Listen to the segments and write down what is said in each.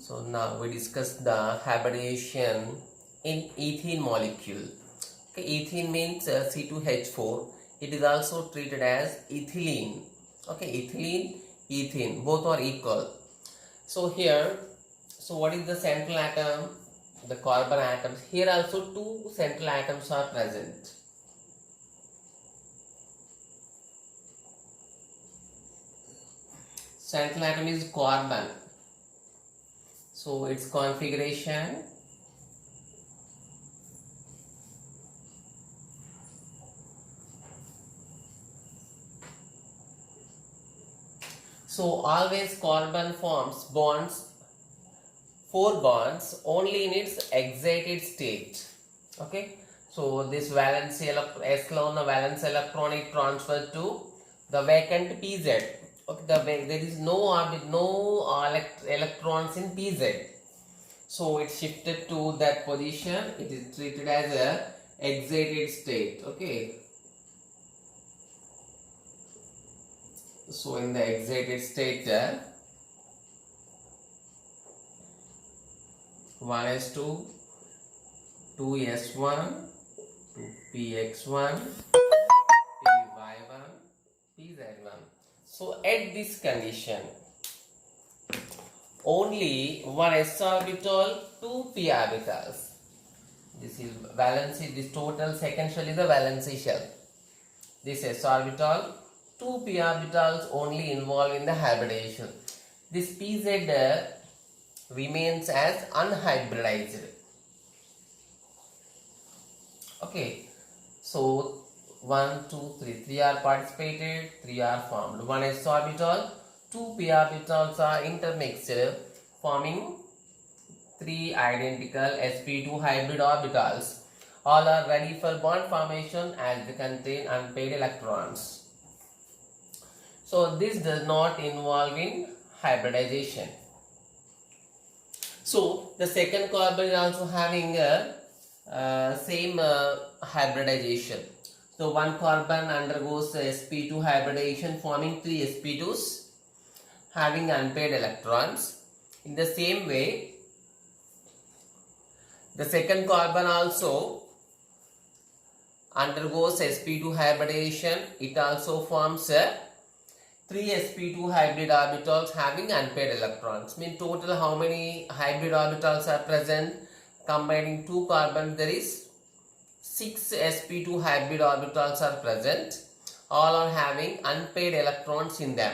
So now we discuss the hybridization in ethene molecule. Okay, ethene means C2H4. It is also treated as ethylene. Okay, ethylene, ethene, both are equal. So here, so what is the central atom? The carbon atoms. Here also two central atoms are present. Central atom is carbon. So its configuration so always carbon forms bonds, 4 bonds only in its excited state. Okay, so this valence electron, valence electron is transferred to the vacant pz. Okay, there is no electrons in pz, so it's shifted to that position. It is treated as a excited state. Okay, so in the excited state 1s2 2s1 2px1 py1 pz1. So at this condition only one s orbital, 2 p orbitals. This is valency. This total second shell is the valency shell. This s orbital, 2 p orbitals only involved in the hybridization. This pz remains as unhybridized. Okay, so 1, 2, 3 are participated, 3 are formed. 1 s orbital, 2 p orbitals are intermixed, forming 3 identical sp2 hybrid orbitals. All are ready for bond formation as they contain unpaired electrons. So this does not involve in hybridization. So the second carbon is also having a same hybridization. So one carbon undergoes sp2 hybridization, forming 3 sp2s having unpaired electrons. In the same way, the second carbon also undergoes sp2 hybridization. It also forms 3 sp2 hybrid orbitals having unpaired electrons. Mean total how many hybrid orbitals are present? Combining 2 carbons, there is 6 sp2 hybrid orbitals are present. All are having unpaired electrons in them.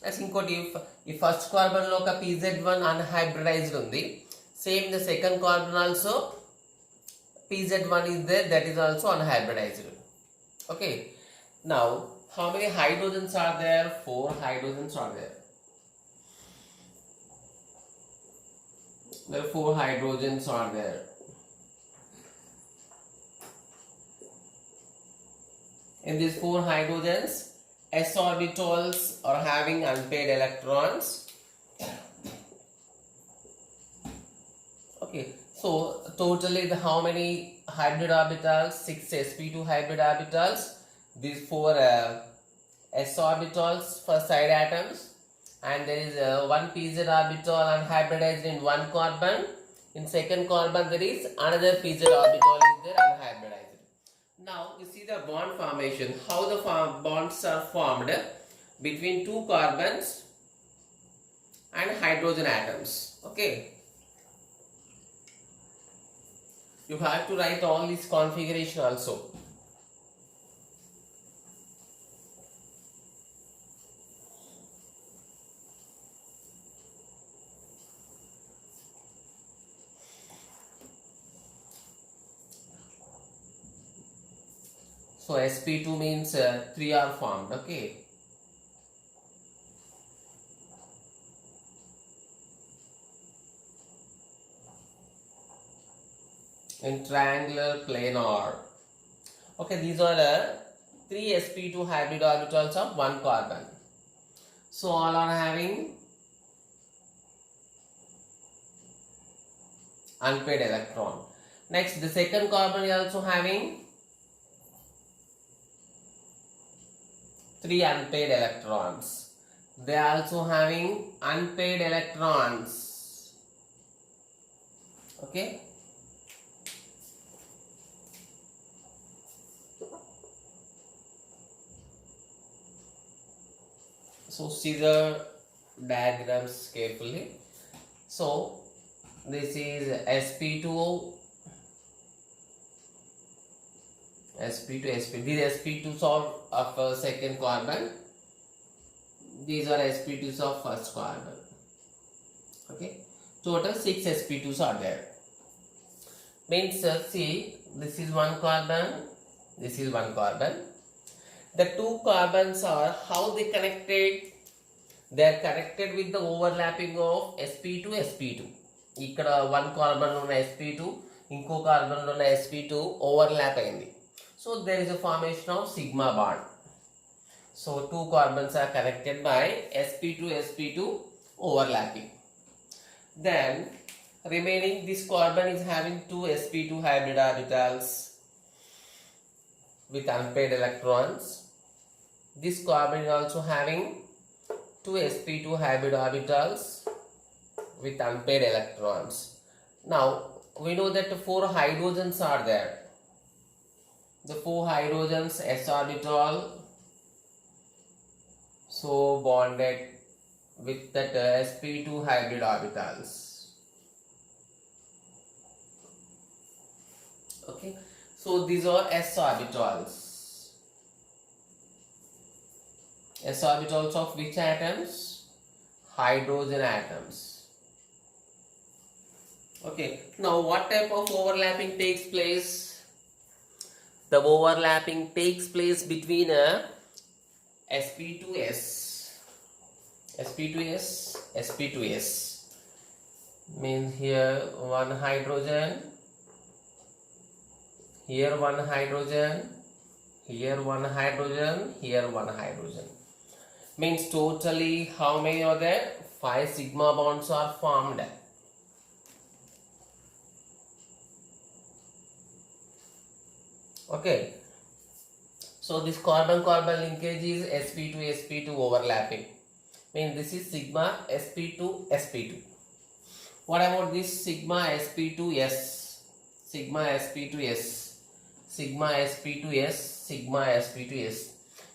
Let's think what if first carbon lo ka pz1 unhybridized undi, same the second carbon also pz1 is there, that is also unhybridized. Okay, now how many hydrogens are there? 4 hydrogens are there. There are 4 hydrogens are there. In these 4 hydrogens, s orbitals are having unpaired electrons. Okay, so totally how many hybrid orbitals? 6 sp2 hybrid orbitals. These 4 s orbitals for side atoms, and there is one pz orbital unhybridized in one carbon. In second carbon there is another pz orbital is there unhybridized. Now you see the bond formation, how the bonds are formed between 2 carbons and hydrogen atoms. Okay, you have to write all this configuration also. So sp2 means 3 are formed. Okay, in triangular planar. Okay, these are 3 sp2 hybrid orbitals of one carbon. So all are having unpaired electron. Next, the second carbon is also having 3 unpaired electrons. They are also having unpaired electrons. Okay. So see the diagrams carefully. So this is sp2, sp2. These sp2s of second carbon. These are sp2s of first carbon. Okay. Total 6 sp2s are there. Means see, this is one carbon. This is one carbon. The two carbons are how they connected. They are connected with the overlapping of sp2 sp2. ఇక్కడ one carbon ఉన్న sp2 ఇంకో carbon ఉన్న sp2 overlap అయింది. So there is a formation of sigma bond. So two carbons are connected by sp2 sp2 overlapping. Then remaining this carbon is having two sp2 hybrid orbitals with unpaired electrons. This carbon is also having two sp2 hybrid orbitals with unpaired electrons. Now we know that 4 hydrogens are there. The 4 hydrogens s orbital, so bonded with that sp2 hybrid orbitals. Okay, so these are s orbitals. S orbitals of which atoms? Hydrogen atoms. Okay, now what type of overlapping takes place? The overlapping takes place between sp2s, sp2s, sp2s. Means here one hydrogen, here one hydrogen, here one hydrogen, here one hydrogen. Means totally how many are there? 5 sigma bonds are formed. Okay, so this carbon carbon linkage is sp2 sp2 overlapping. Means this is sigma sp2 sp2. What about this sigma sp2s, sigma sp2s, sigma sp2s, sigma sp2s?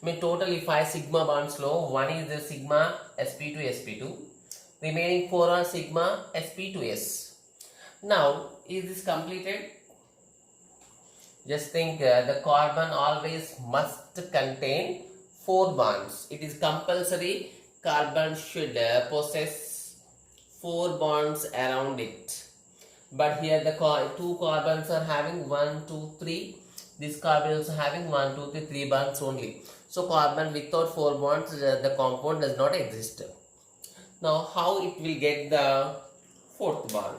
I mean totally 5 sigma bonds low. One is the sigma sp2 sp2. Remaining 4 are sigma sp2s. Now is this completed? Just think the carbon always must contain 4 bonds. It is compulsory. Carbon should possess 4 bonds around it. But here the 2 carbons are having 1, 2, 3. This carbon is having 1, 2, 3, 3 bonds only. So carbon without 4 bonds, the compound does not exist. Now how it will get the 4th bond?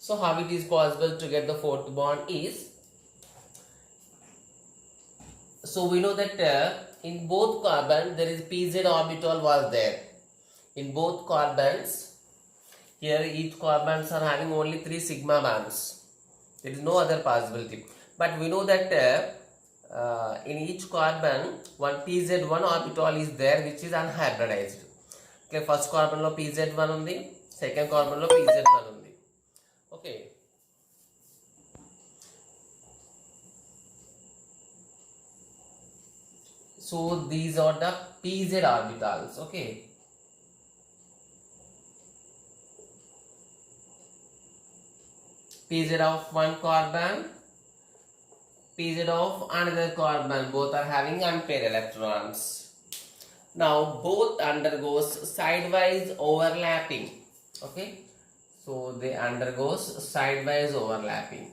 So how it is possible to get the 4th bond is, so we know that in both carbon there is pz orbital was there. In both carbons, here each carbons are having only 3 sigma bonds. There is no other possibility. But we know that in each carbon one pz1 orbital is there which is unhybridized. Okay, first carbon lo pz1 undi, second carbon lo pz1 undi. Okay, so these are the pz orbitals. Okay, pz of one carbon, pz of another carbon, both are having unpaired electrons. Now both undergoes sidewise overlapping. Okay, so they undergoes sidewise overlapping.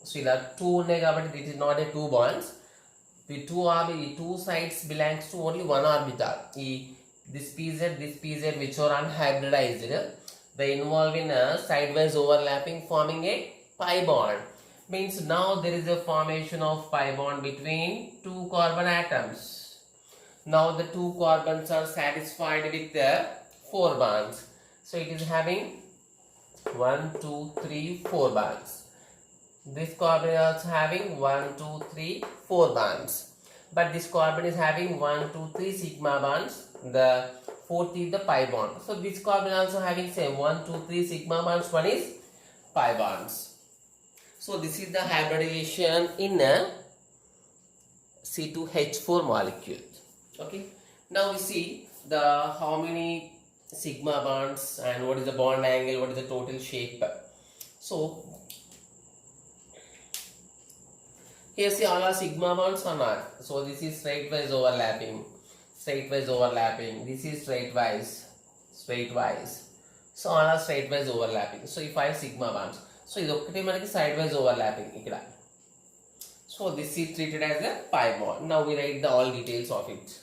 So ఇలా 2 ఉన్నాయి కాబట్టి this is not a 2 bonds. The two sides belongs to only one orbital. This pz which are unhybridized, they involve in a sidewise overlapping forming a pi bond. Means now there is a formation of pi bond between 2 carbon atoms. Now the 2 carbons are satisfied with the 4 bonds. So it is having 1, 2, 3, 4 bonds. This carbon is also having 1, 2, 3, 4 bonds. But this carbon is having 1, 2, 3 sigma bonds. The fourth is the pi bond. So this carbon also having same 1, 2, 3 sigma bonds, one is pi bonds. So this is the hybridization in a C2H4 molecule. Okay. Now we see the how many sigma bonds and what is the bond angle, what is the total shape. So here see all are sigma bonds or not. So this is straightwise overlapping. This is straightwise. So all are straightwise overlapping. So if I have sigma bonds, so this is manaki sidewise overlapping ikkada. So this is treated as a pi bond. Now we write the all details of it.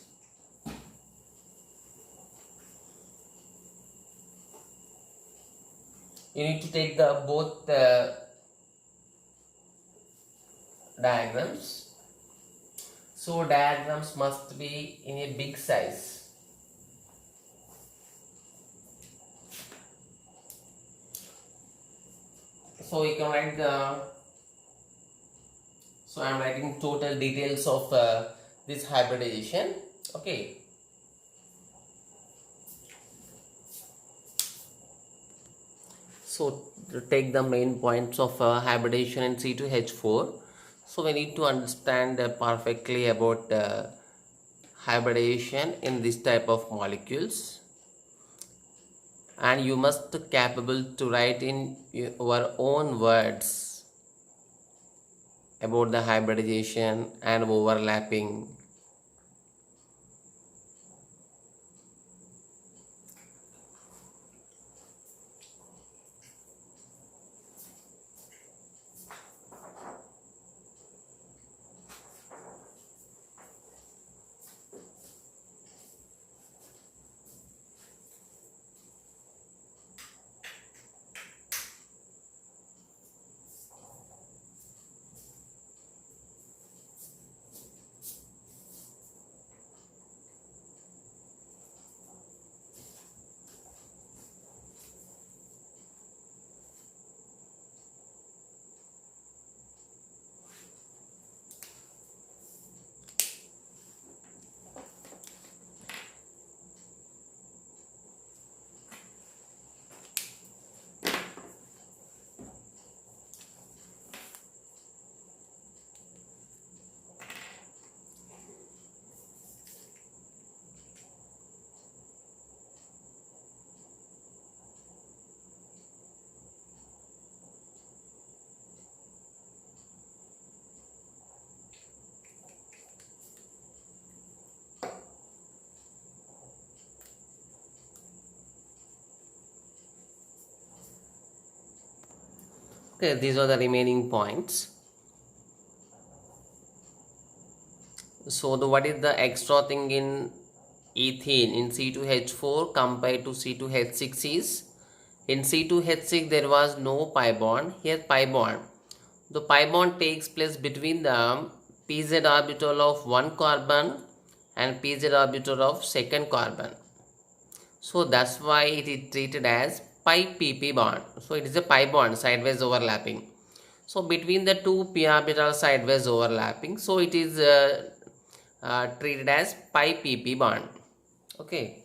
You need to take the both diagrams. So diagrams must be in a big size. So you can write the. So I am writing total details of this hybridization. Okay. So to take the main points of hybridization in C2H4. So we need to understand perfectly about hybridization in this type of molecules, and you must be capable to write in your own words about the hybridization and overlapping. Okay, these are the remaining points. So what is the extra thing in ethene in C2H4 compared to C2H6 is, in C2H6 there was no pi bond. Here pi bond. The pi bond takes place between the pz orbital of one carbon and pz orbital of second carbon. So that's why it is treated as pi pp bond. So it is a pi bond, sideways overlapping. So between the two p orbital sideways overlapping, so it is treated as pi pp bond. Okay.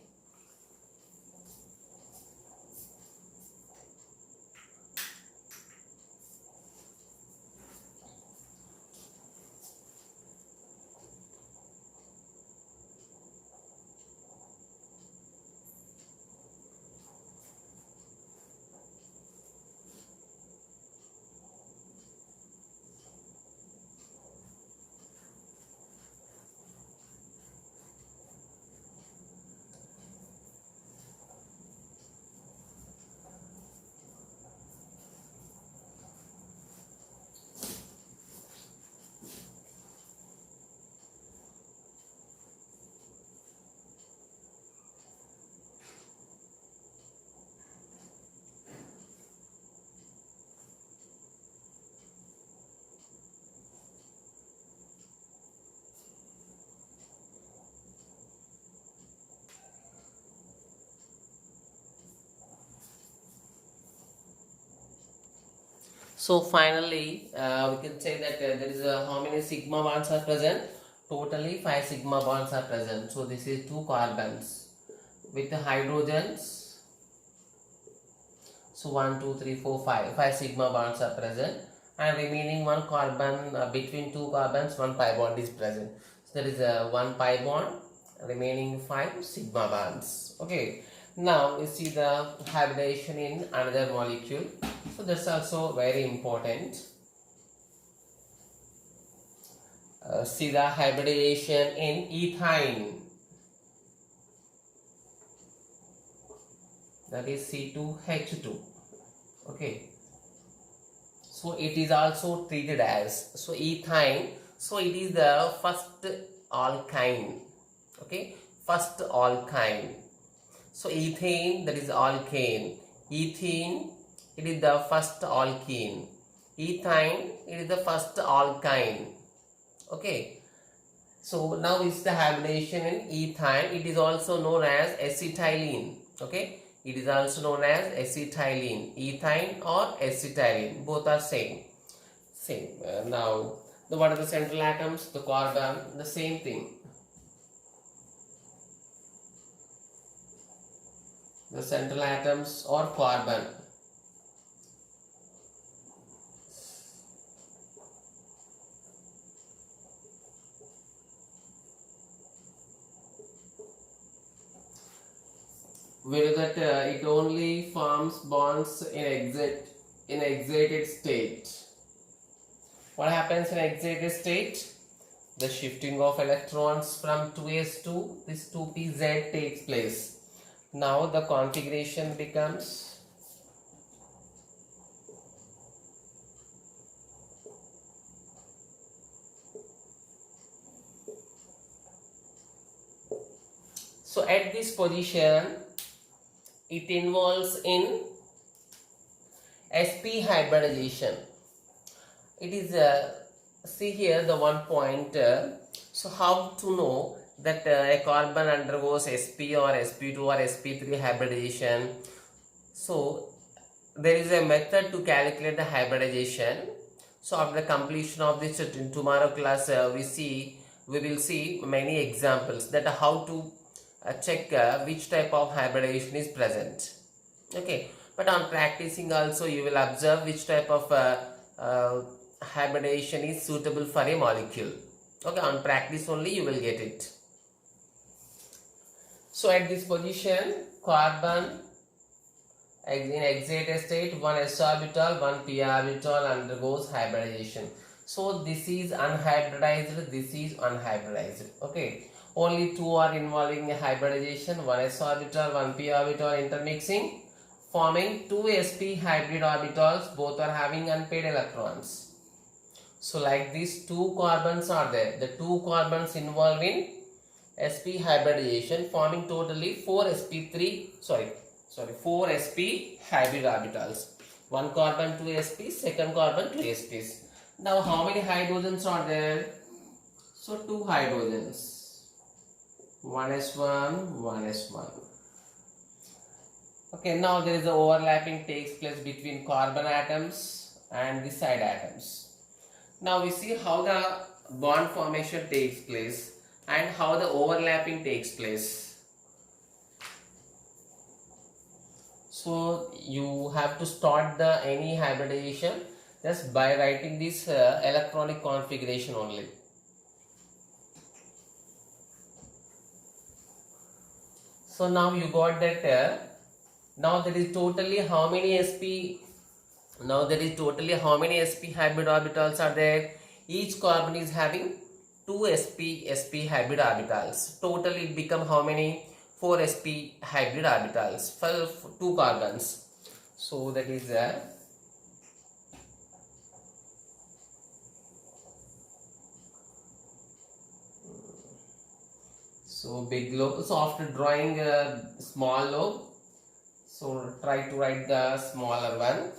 So finally, we can say that there is how many sigma bonds are present? Totally 5 sigma bonds are present. So this is 2 carbons. with the hydrogens. So 1, 2, 3, 4, 5. 5 sigma bonds are present, and remaining one carbon between two carbons, one pi bond is present. So there is a one pi bond, remaining 5 sigma bonds. Okay. Now we see the hybridization in another molecule. So that's also very important. See the hybridization in ethyne. That is C2H2. Okay. So it is also treated as, so ethyne, so it is the first alkyne. Okay. First alkyne. So ethane, that is alkane. Ethene, it is the first alkene. Ethyne, it is the first alkyne. Okay. So now is the hybridization in ethyne. It is also known as acetylene. Okay. It is also known as acetylene. Ethyne or acetylene, both are same. Now, what are the central atoms? The carbon, the same thing. The central atoms or carbon. We know that it only forms bonds in excited state. What happens in excited state? The shifting of electrons from 2s to this 2pz takes place. Now the configuration becomes so at this position it involves in sp hybridization. It is see here the one point. So how to know that a carbon undergoes sp or sp2 or sp3 hybridization? So there is a method to calculate the hybridization. So after the completion of this in tomorrow class we will see many examples that how to check which type of hybridization is present. Okay, but on practicing also you will observe which type of hybridization is suitable for a molecule. Okay, on practice only you will get it. So at this position, carbon in excited state, one s orbital, one p orbital undergoes hybridization. So this is unhybridized, this is unhybridized. Okay, only two are involving hybridization, one s orbital, one p orbital intermixing, forming two sp hybrid orbitals, both are having unpaired electrons. So like these two carbons are there, the two carbons involved in sp hybridization, forming totally 4 sp hybrid orbitals. One carbon 2 sp, second carbon 2 sps. Now how many hydrogens are there? So 2 hydrogens, 1s1, 1s1. Okay, now there is a overlapping takes place between carbon atoms and the side atoms. Now we see how the bond formation takes place and how the overlapping takes place. So you have to start the any hybridization just by writing this electronic configuration only. So now you got that now there is totally how many sp hybrid orbitals are there? Each carbon is having 2 sp hybrid orbitals. Totally it become how many? 4 sp hybrid orbitals for 2 carbons. So that is so big lobe. So after drawing a small lobe, so try to write the smaller one.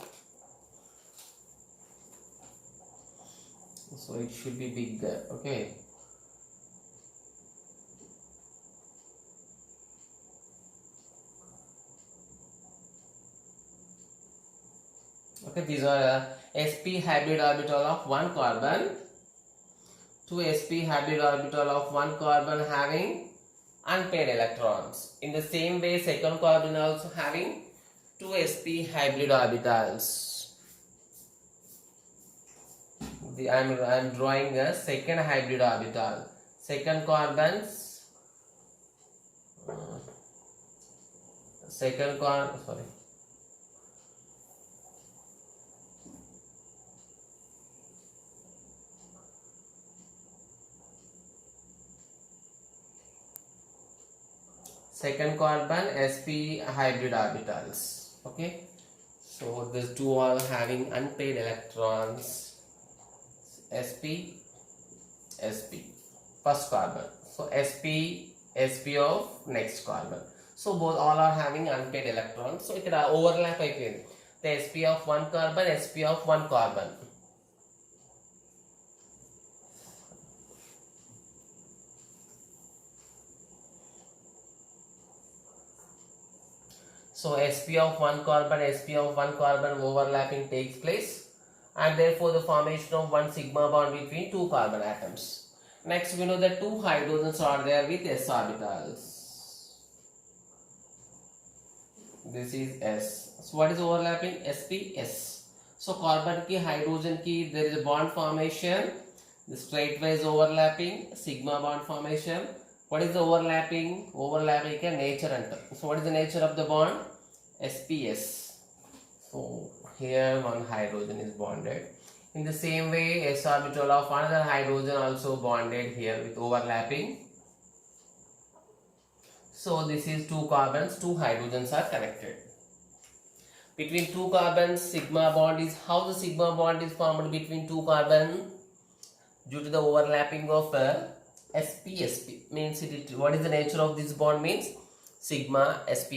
So it should be bigger. Okay. Okay, these are sp hybrid orbital of one carbon, 2 sp hybrid orbital of one carbon having unpaired electrons. In the same way, second carbon also having 2 sp hybrid orbitals. I am drawing a second hybrid orbital. Second carbons, second carbon sp hybrid orbitals. Okay, so these two are having unpaired electrons. sp first carbon, so sp of next carbon, so both all are having unpaired electrons. So ikkada overlap ayipindi, the sp of one carbon, sp of one carbon. So sp of one carbon, sp of one carbon overlapping takes place, and therefore the formation of one sigma bond between two carbon atoms. Next, we know that two hydrogens are there with s orbitals. This is s. So what is overlapping? sp, s. So carbon ki, hydrogen ki, there is a bond formation. The straightwise overlapping, sigma bond formation. What is the overlapping? Overlapping ka nature anta. So what is the nature of the bond? sps. So here one hydrogen is bonded. In the same way, s orbital of another hydrogen also bonded here with overlapping. So this is two carbons, two hydrogens are connected. Between two carbons, sigma bond is, how the sigma bond is formed between two carbons? Due to the overlapping of sp. Means what is the nature of this bond? Means sigma sp.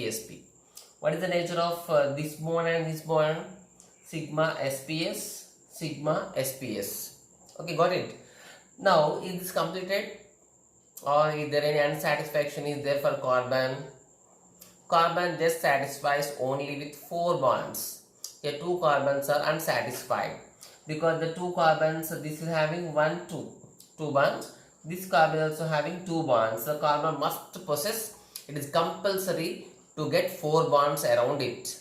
What is the nature of this bond and this bond? Sigma sps. Sigma sps. Okay, got it. Now is this completed, or is there any unsatisfaction is there for carbon? Carbon just satisfies only with 4 bonds. Here two carbons are unsatisfied because the two carbons, this is having 2 bonds. This carbon also having 2 bonds. The carbon must possess, it is compulsory to get 4 bonds around it.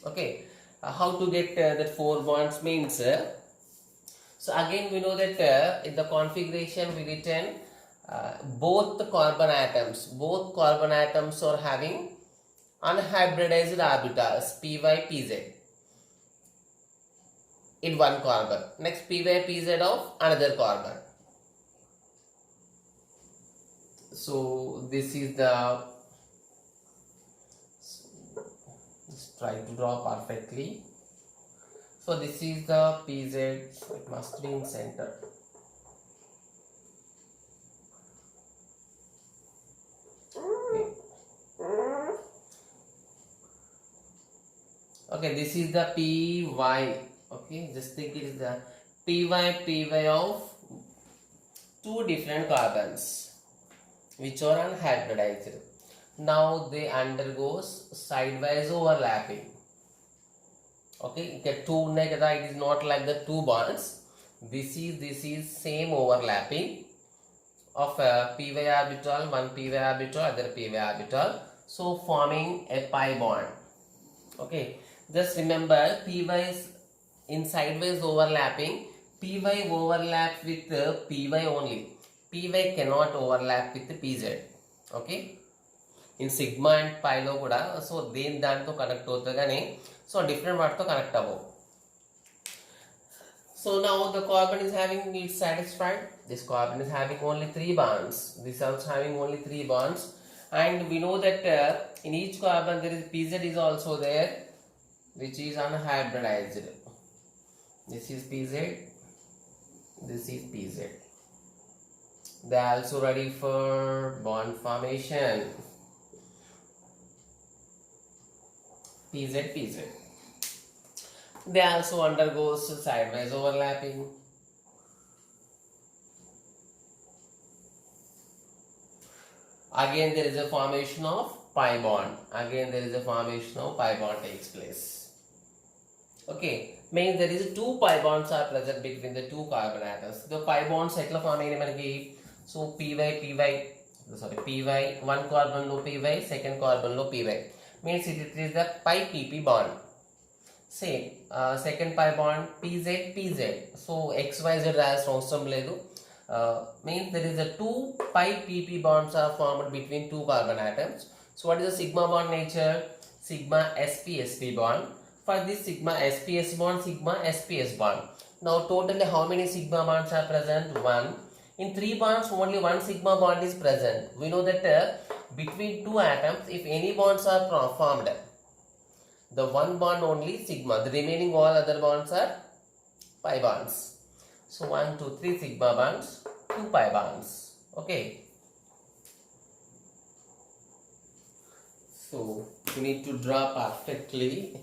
Okay. How to get that 4 bonds means, so again we know that in the configuration we written both the carbon atoms are having unhybridized orbitals py pz in one carbon. Next py pz of another carbon. So this is the, try to draw perfectly. So this is the pz, so it must be in center. Okay, this is the py. Okay, just think it is the py of two different carbons which are unhybridized. Now they undergoes sidewise overlapping. Okay, get two unnai kada, it is not like the 2 bonds. This is same overlapping of a py orbital, one py orbital, other py orbital, so forming a pi bond. Okay, just remember py is in sidewise overlapping. Py overlaps with py only. Py cannot overlap with pz. Okay, in sigma and pi lo kuda, so then danto connect avutadi gaani, so different vaatto connect avvu. So now the carbon is having it satisfied. This carbon is having only 3 bonds. This is also having only 3 bonds, and we know that in each carbon there is pz is also there, which is unhybridized. This is pz. This is pz. They are also ready for bond formation. pz. They also undergoes sidewise overlapping. Again there is a formation of pi bond. Takes place. Okay, means there is 2 pi bonds are present between the 2 carbon atoms. The pi bonds etla form ayini manaki, so py sorry, py, one carbon low py, second carbon low py, means it is the pi pp bond. Same, second pi bond pz pz, so xyz as అవసరం లేదు. Means there is a 2 pi pp bonds are formed between two carbon atoms. So what is the sigma bond nature? Sigma sp bond. For this sigma sps bond, sigma sps bond. Now totally how many sigma bonds are present? 1. In 3 bonds only one sigma bond is present. We know that between two atoms, if any bonds are formed, the one bond only sigma, the remaining all other bonds are pi bonds. So 1, 2, 3 sigma bonds, 2 pi bonds. Okay. So you need to draw perfectly.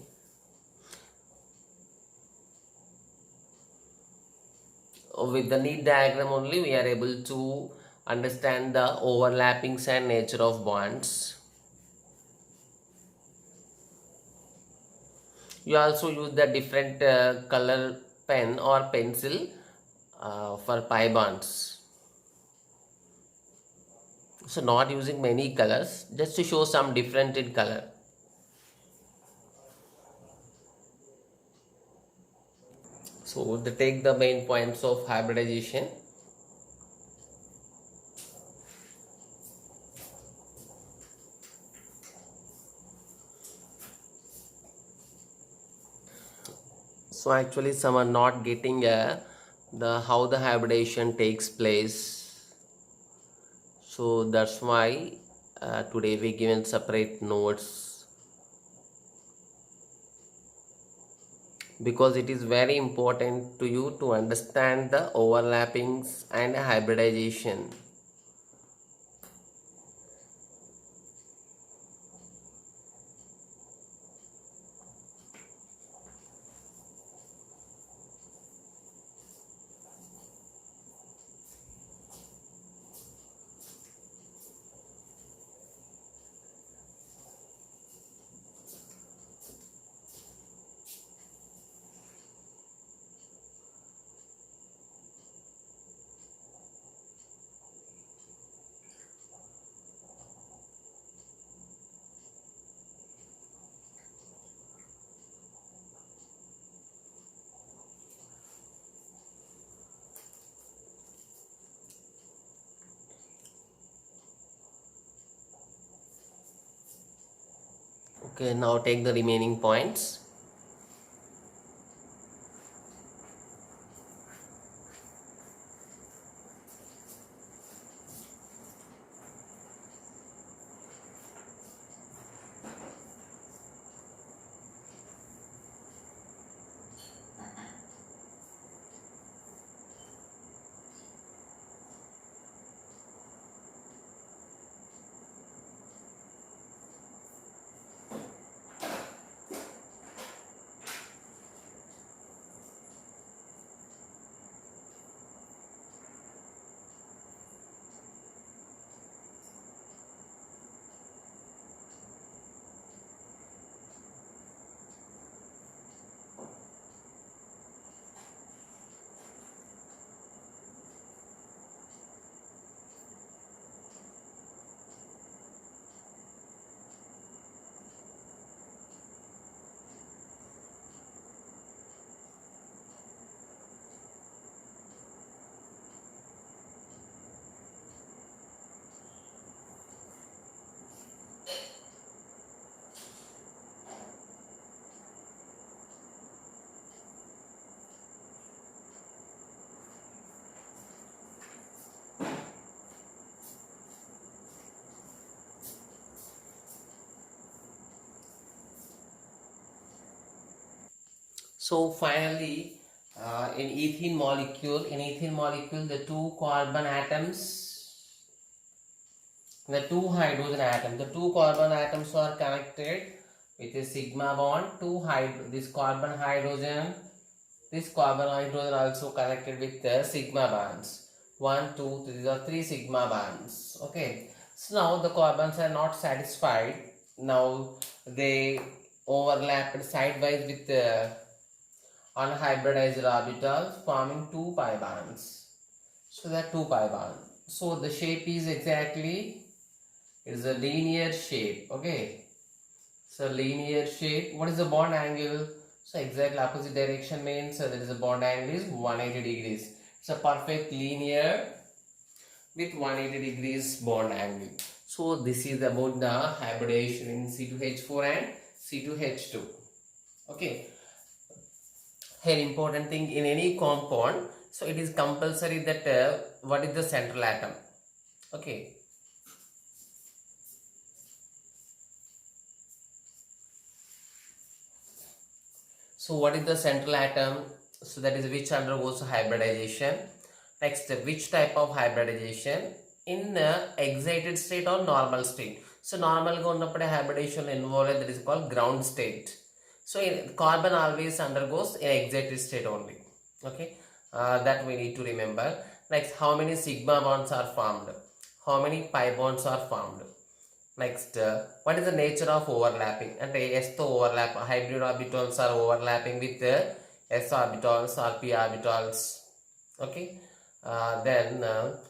With the neat diagram only we are able to understand the overlappings and nature of bonds. You also use the different color pen or pencil for pi bonds. So not using many colors, just to show some different in color. So they take the main points of hybridization. So actually some are not getting the how the hybridization takes place. So that's why today we given separate notes, because it is very important to you to understand the overlappings and hybridization. Okay, now take the remaining points. So finally, in ethene molecule, the two carbon atoms, the two hydrogen atoms, the two carbon atoms are connected with a sigma bond. This carbon hydrogen also connected with the sigma bonds. 1, 2, 3, these are 3 sigma bonds. Okay. So now the carbons are not satisfied. Now they overlapped sidewise with the unhybridized orbitals, forming 2 pi bonds. So there are 2 pi bonds. So the shape is exactly, it is a linear shape. Okay, so linear shape. What is the bond angle? So exactly opposite direction means there is a bond angle is 180 degrees. It's a perfect linear with 180 degrees bond angle. So this is about the hybridization in C2H4 and C2H2. Okay, here important thing in any compound, so it is compulsory that what is the central atom. Okay, so what is the central atom? So that is which undergoes hybridization. Next, which type of hybridization? In excited state or normal state. So normal ga unnappude hybridization involved, that is called ground state. So carbon always undergoes in excited state only. Okay, that we need to remember. Next, how many sigma bonds are formed? How many pi bonds are formed? Next, what is the nature of overlapping? And S to overlap, hybrid orbitals are overlapping with S orbitals or p orbitals. Okay, then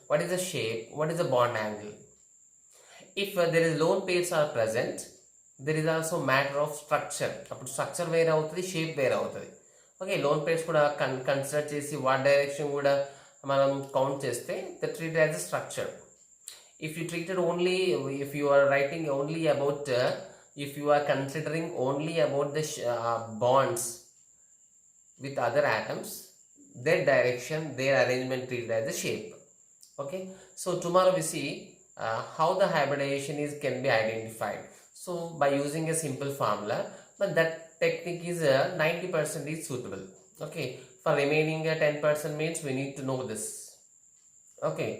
what is the shape? What is the bond angle? If there is lone pairs are present, there is also matter of structure. Appudu structure వేరే అవుతుంది, shape వేరే అవుతుంది. Okay, loan pairs కూడా consider చేసి what direction కూడా మనం count చేస్తే the treat as a structure. If you treated only, if you are writing only about if you are considering only about the bonds with other atoms, their direction, their arrangement treated as a shape. Okay, so tomorrow we see how the hybridization is can be identified. So by using a simple formula, but that technique is 90% is suitable. Okay, for remaining 10% means we need to know this. Okay.